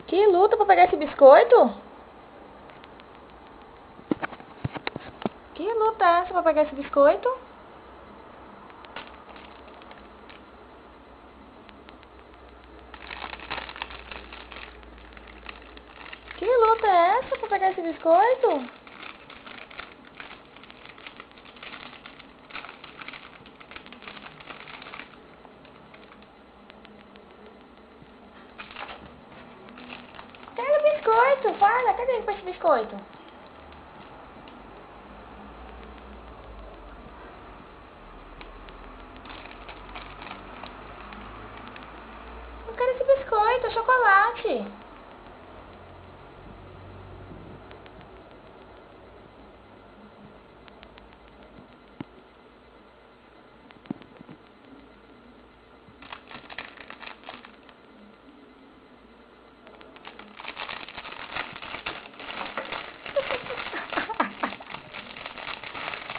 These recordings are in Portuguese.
Que luta pra pegar esse biscoito? Que luta é essa pra pegar esse biscoito? Que luta é essa pra pegar esse biscoito? Cadê o biscoito? Fala, cadê esse biscoito? Eu quero esse biscoito, é chocolate.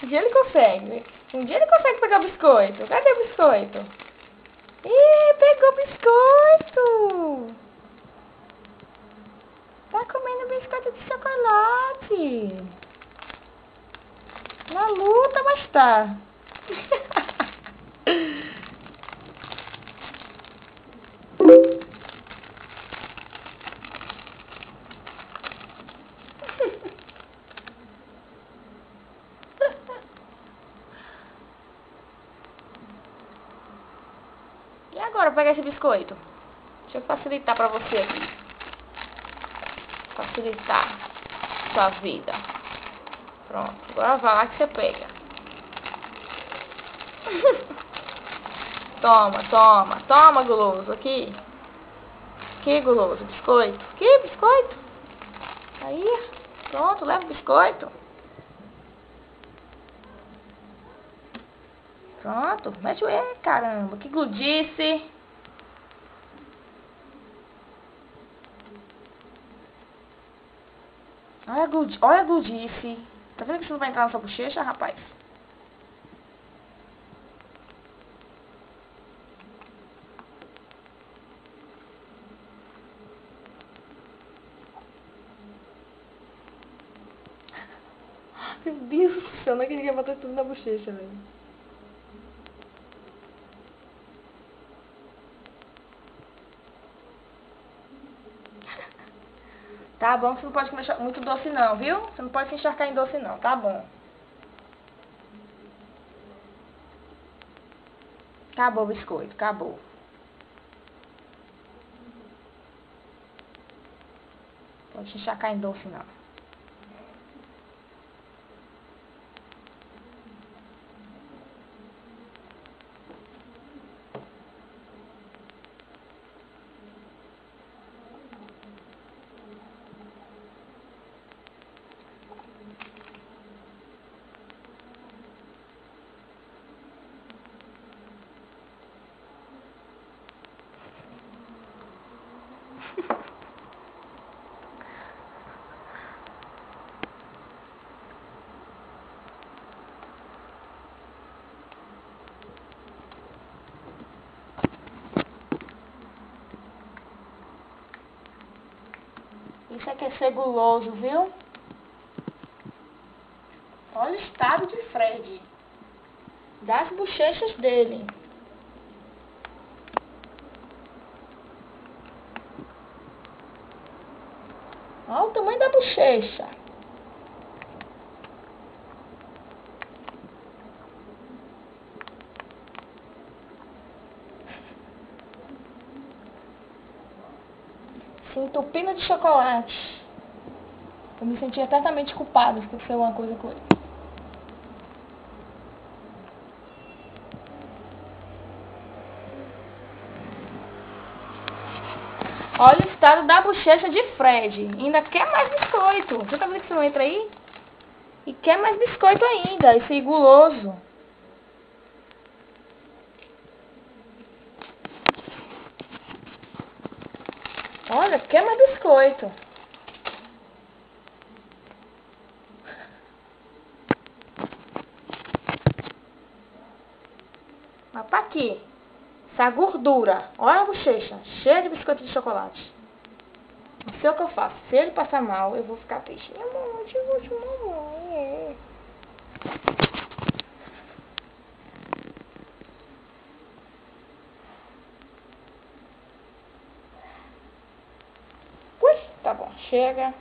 Um dia ele consegue. Um dia ele consegue pegar o biscoito. Cadê o biscoito? Ih, pegou o biscoito! Tá comendo biscoito de chocolate. Na luta, mas tá. E agora, pegar esse biscoito? Deixa eu facilitar pra você aqui. Facilitar sua vida. Pronto, agora vai lá que você pega. Toma, toma, toma, guloso, aqui. Aqui, guloso, biscoito. Aqui, biscoito. Aí, pronto, leva o biscoito. Pronto, mete o E, caramba, que gludice. Olha a gludice. Tá vendo que isso não vai entrar na sua bochecha, rapaz? Meu Deus do céu, não é que ninguém botou tudo na bochecha, velho. Tá bom, você não pode comer muito doce não, viu? Você não pode se encharcar em doce não, tá bom. Acabou o biscoito, acabou. Pode se encharcar em doce não. Isso aqui é ser guloso, viu? Olha o estado de Fred. Das bochechas dele. Olha o tamanho da bochecha. Se entupindo de chocolate. Eu me sentia eternamente culpada por ser uma coisa com ele. Olha o estado da bochecha de Fred. Ainda quer mais biscoito. Você tá vendo que você não entra aí? E quer mais biscoito ainda, esse guloso. Olha, quer mais biscoito. Mas pra aqui. Essa gordura. Olha a bochecha. Cheia de biscoito de chocolate. Não sei o que eu faço. Se ele passar mal, eu vou ficar triste. Minha mãe, eu vou de mamãe. Ui, tá bom, chega.